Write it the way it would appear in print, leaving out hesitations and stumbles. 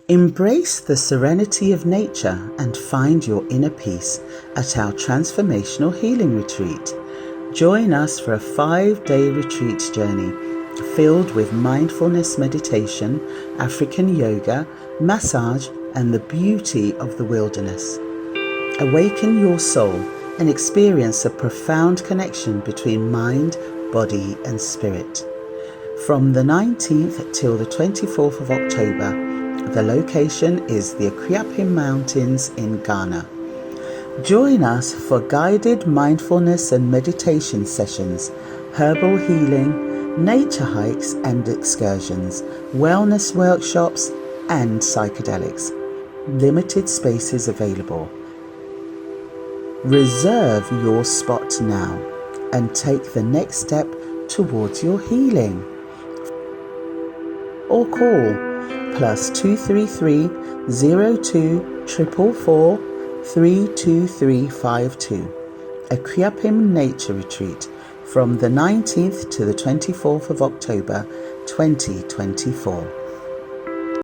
Embrace the serenity of nature and find your inner peace at our transformational healing retreat. Join us for a 5-day retreat journey filled with mindfulness meditation, African yoga, massage, and the beauty of the wilderness. Awaken your soul and experience a profound connection between mind, body, and spirit. From the 19th till the 24th of October, the location is the Akuapem Mountains in Ghana. Join us for guided mindfulness and meditation sessions, herbal healing, nature hikes and excursions, wellness workshops, and psychedelics. Limited spaces available. Reserve your spot now and take the next step towards your healing. Or call +233 02 444 32352. Akuapem Nature Retreat from the 19th to the 24th of October 2024.